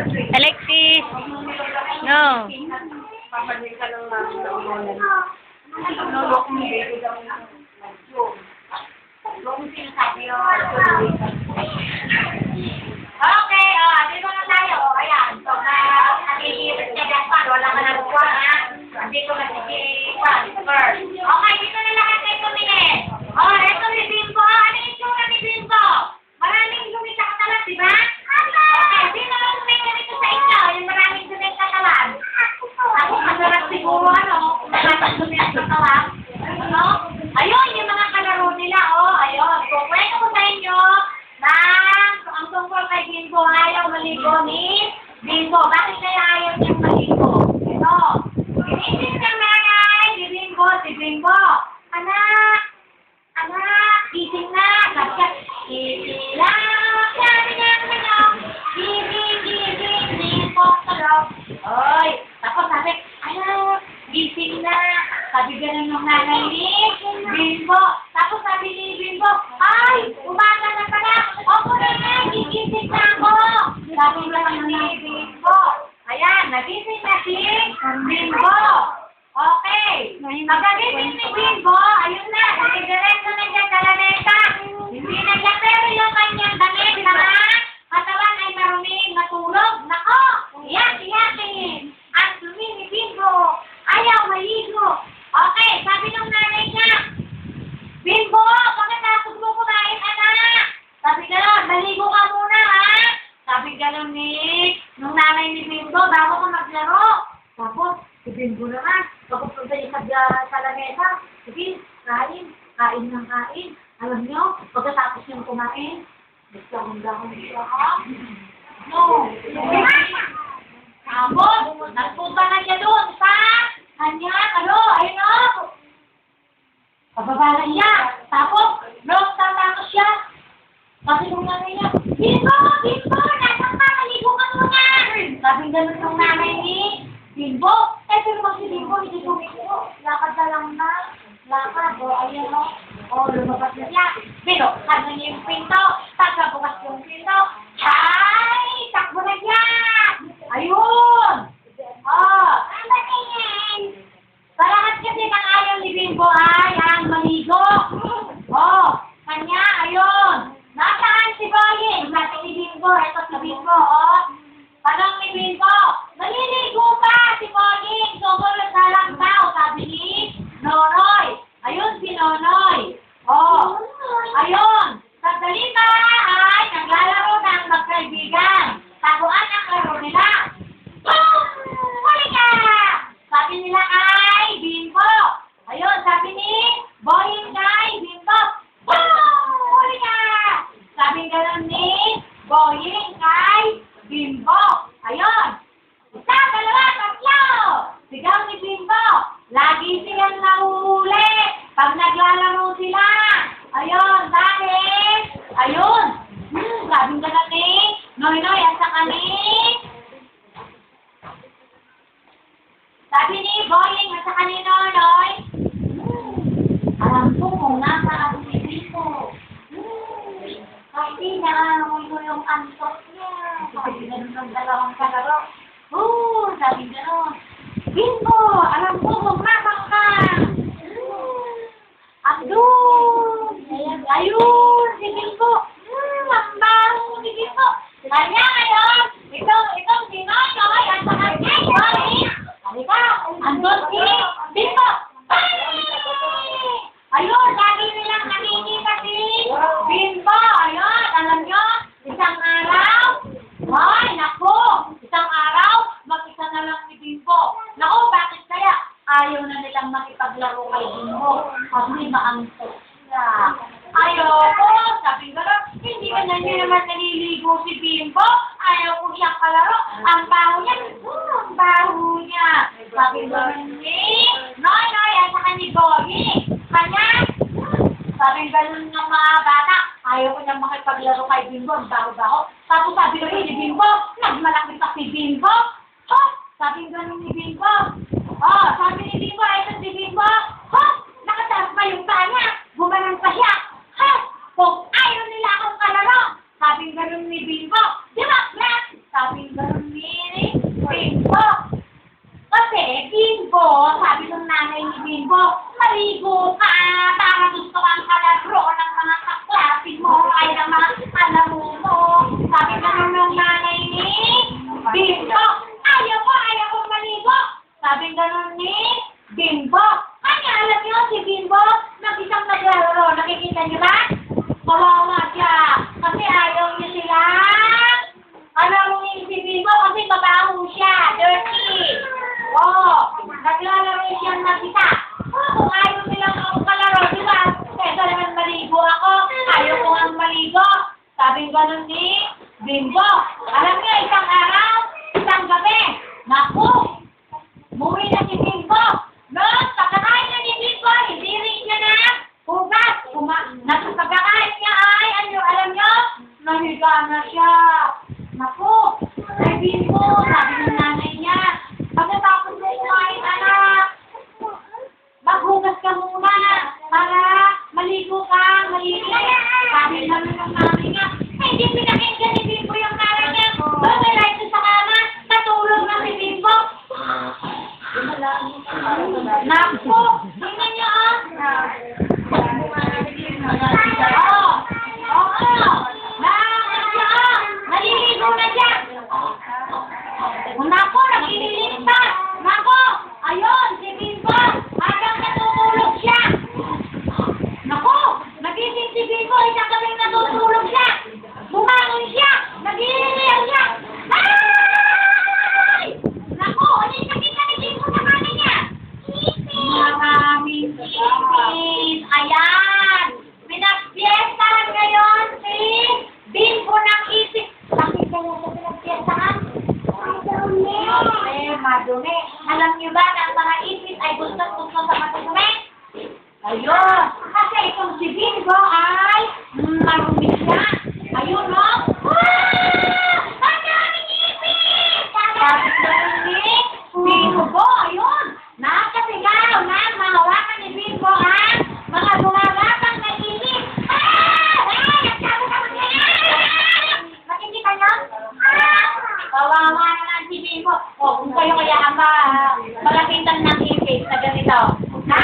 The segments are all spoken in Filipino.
Alexis! No. Papalik ka ng mga nulok mo baby daw na. Yung sinasabi yung okay, dito na tayo. Ayan. So, nakikita siya dyan pa. Wala ka na lupa, ha? Hindi ko nakikita. Okay, dito na lahat kayo tumingin. Oh, ito ni Bimbo. Ano yung tsura ni Bimbo? Maraming lumita katalan, di ba? Okay, sino ang tumingin dito sa inyo? Yung maraming lumita katalan. Ako, masarap siguro, ano? Maraming lumita katalan. Ano? Ayun, yung mga kalaro nila, oh. Ayun. So, kwento ko sa inyo na ang tungkol kay Bimbo, ayaw maligo ni Bimbo. Bakit kaya ayaw niyang maligo? Ito. Inisip ng nanay ni Bimbo, si Bimbo. Anak! Anak! Gising na! Kapag gising lang! Sabi niya naman gising, gising, Bimbo sa loob. Oy! Tapos sabi, anak! Gising na! Sabi ganun ng nanay ni Bimbo. Tapos sabi ni Bimbo, ay! Umaga na pala! Opo na nga! Gigising na ako! Sabi naman ni Bimbo. Ayan! Nagising na si Bimbo. Okay. Pagkagising ni Bimbo, ayun na. Diretso na dyan sa lamesa. Hindi na dyan. Pero yung kanyang damit na katawan ay maruming natulog. Nako! Iyak-iyakin. Ang dumi ni Bimbo. Ayaw maligo. Okay. Sabi ng nanay niya, Bimbo, pagkatapos mo kumain, anak. Sabi gano'n, maligo ka muna, ha? Sabi gano'n nung nanay ni Bimbo, bago ka maglaro. Tapos, si Bimbo naman, pagpupunta niya sa lamesa, sige, kain ng kain. Alam niyo, pagkatapos niyang kumain, nagkahong-dahong siya, ha? No. Tapos, nagpunta na niya doon sa kanya, ayun o. Pababa na niya. Tapos, tama siya. Kasi nung nanay niya, Bimbo, Bimbo, nasaan ka? Maligo ka muna. Sabi ganun ng nanay ni Bimbo. Pero mag si Bimbo, hindi tumiko. Lakad na lang na. Lakad. O, ayan o. O, lumabas na siya. Binuksan na niya yung pinto. Pagkabukas yung pinto. Ay! Takbo na siya! Ayun! Oh! Parahat kasi ng ayaw ni Bimbo ay ang maligo. Oh! Kanya, ayun! Nasaan si Boying? Nasa ni Bimbo. Ito si Bimbo, oh! Tanong ni Bimbo, naliligo ba si Boying? Sumunod na lang daw, sabi ni Nonoy. Ayun si Nonoy. Oh! Ayun! Sandali pa ay naglalaro ng magkaibigan. Taguan ang laro nila. Boom! Huli ka! Sabi nila kay Bimbo. Ayun, sabi ni Boying kay Bimbo. Boom! Huli ka! Sabi gano'n ni Boying kay Bimbo. Ayun. Isa, dalawa, tatlo. Sigaw ni Bimbo. Lagi silang nahuhuli pag naglalaro sila. Ayun, dahil. Ayun. Sabi gano'n ni Noynoy at saka ni sabi ni Boying at saka ni Noynoy, alam ko kung nasaan si Bimbo. Kasi naamoy ko yung antok niya. Sabi gano'n ng dalawang kalaro. Sabi gano'n, Bimbo, alam ko kung nasaan ka. Andun. Ayun, si Bimbo. Ang baho si Bimbo. Kanya ngayon, itong si Noynoy at saka si Boying. Halika, andun si Bimbo. Ayun, lagi nilang nakikita si Bimbo. Ayun, alam nyo, isang araw. Ay, naku, isang araw, mag-isa na lang si Bimbo. Naku, bakit kaya ayaw na nilang makipaglaro kay Bimbo? Kasi maangkot sila. Ayoko, sabi ko lang, hindi ka na nyo naman naliligo si Bimbo. Ayaw ko siyang kalaro. Ang baho niya, ang baho niya. Sabi ko lang ni Noynoy at saka ni Boying. Kanya, sabi ganun ng mga bata, ayaw ko niyang makipaglaro kay Bimbo, ang baho-baho. Tapos sabi ko ni Bimbo, nagmalaki pa si Bimbo. Oh, sabi ganun ni Bimbo. Oh, sabi ni Bimbo, ito si Bimbo. Oh, nakataas pa yung paa niya. Gumanon pa siya. Ha, kung ayaw nila akong kalaro. Sabi ganun ni Bimbo, di ba, sabi ganun ni maligo ka para gusto kang kalaro ng mga kaklase mo ay ng mga kalaro mo. Sabi ka nung nanay ni Bimbo, ayaw ko maligo. Sabi ganun ni Bimbo. Kanya alam niyo si Bimbo, nag-isang naglaro. Nakikita niyo ba? Kawawa siya. Kasi ayaw niya sila. Alam mo si Bimbo kasi mabaho siya. Dirty. Naglalaro siya nakita. Kung ayaw nilang ako kalaro, di ba? Kesa naman maligo ako. Ayaw ko nga maligo. Sabi ganun ni Bimbo. Alam niyo, isang araw, isang gabi. Naku! Muwi na si Bimbo. No, pagkakain na ni Bimbo, hindi rin niya na hugas. Pagkakain niya ay, alam niyo, nahiga na siya. Naku! Ay Bimbo, sabi ng nanay niya, pagkatapos mo kumain, anak, maghugas ka muna para maligo ka, malinis. Sabi naman ng nanay niya, hindi pinakinggan ni Bimbo yung nanay niya. Bumilay ko sa kama, natulog na si Bimbo. Naku! Tingnan niyo naliligo na siya. Naku, naglilinis pa. Naku, ayun, si Bimbo, habang natutulog siya. Naku, nagising si Bimbo, isang kaming natutulog siya. Bumangon siya, naglilinis siya. Ay! Naku, ano yung nakita ni Bimbo sa kanan niya? Ipis! Maraming ipis. Ayan! Pinagpiestahan ngayon si Bimbo ng ipis. Bakit kaya sa pinagpiestahan? Madumi. Alam niyo ba na ang mga ipis ay gusto-gusto sa matulungan? Ayun. Kasi itong si Bimbo ay marumi siya. Ayun, no? Ang daming ipis! Sabi ko ni Bimbo, ayun. Nakasigaw na mahawakan ni Bimbo ang mga bumababang na ipis. Makikita niyo? Kawawa naman si Bimbo. Kung kayo kaya ang malapitan ng ipis na ganito. Ha?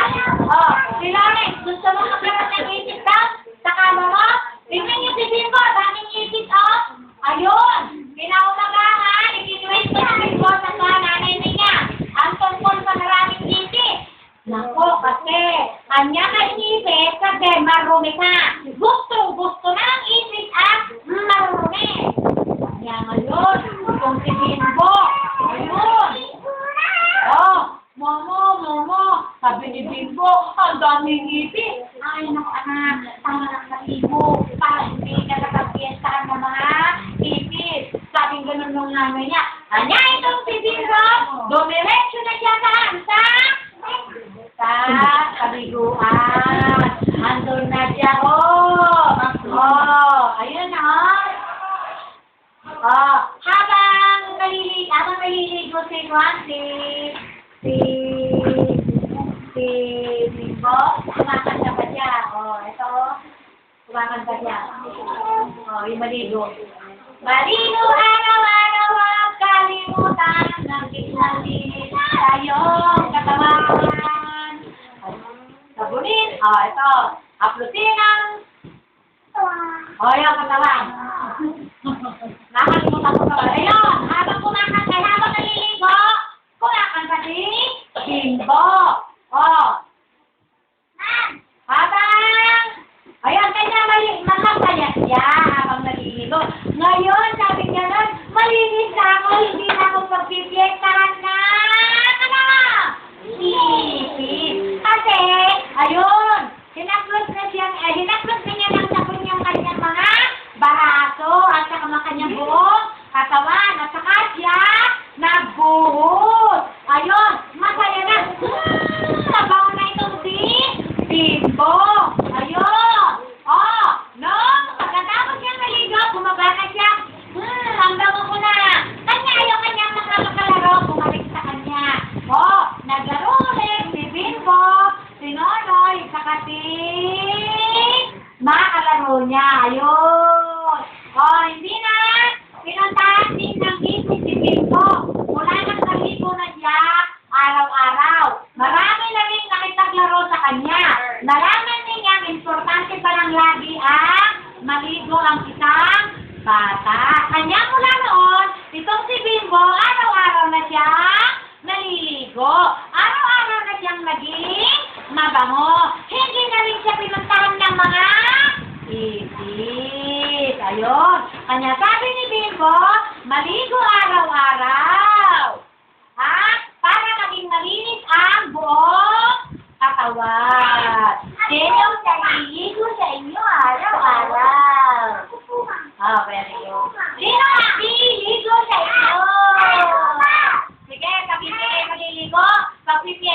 Si Lawrence, gusto mo magkaroon ng ipis ka? Sa kama mo? Tingnan niyo si Bimbo, daming ipis, Ayun! Pinaumagahan, ikinuwit ko si Bimbo sa nanay niya. Ang tungkol sa maraming ipis. Nako, kasi kanya ka ipis kasi marumi ka. Gusto na ang ipis ang marumi. Kaya ngayon, kung si Bimbo, ayun. Momo, sabi ni Bimbo, ang daming ipis. Ay, naku anak, tama lang sa ibo. Para hindi ka nakapiyestahan ng mga ipis. Sabi ganun nung nanay niya. Kanya itong si Bimbo, dumiretso na siya sa kabiguan. Andun na siya, ayun habang naliligo si Bimbo, kumakanta pa siya. Ito, kumakanta siya. Yung maligo. Maligo araw-araw ang kalimutan ng isang linis tayong katawan. Sabunin, ito, haplusin ang yung katawan. Nakalimutan ko katawan. Ayun, habang kumakanta, habang naliligo, kumakanta si Bimbo. Ayan, kanya masaya siya habang naliligo. Ngayon, sabi niya nun, malinis na ako, hindi na ako magpipiyektahan na. Ipis. Kasi, ayun, hinaklot na niya ng sabon yung kanyang mga baraso at saka mga kanyang buong katawan at saka siya nagbuhos. Ayun, masaya na. Nabaw na itong si Bimbo. Ayun. No? Pagkatapos niyang naligo, bumaba na siya. Ang bango ko na. Kanya ayaw kanyang mga makalaro. Pag-PPI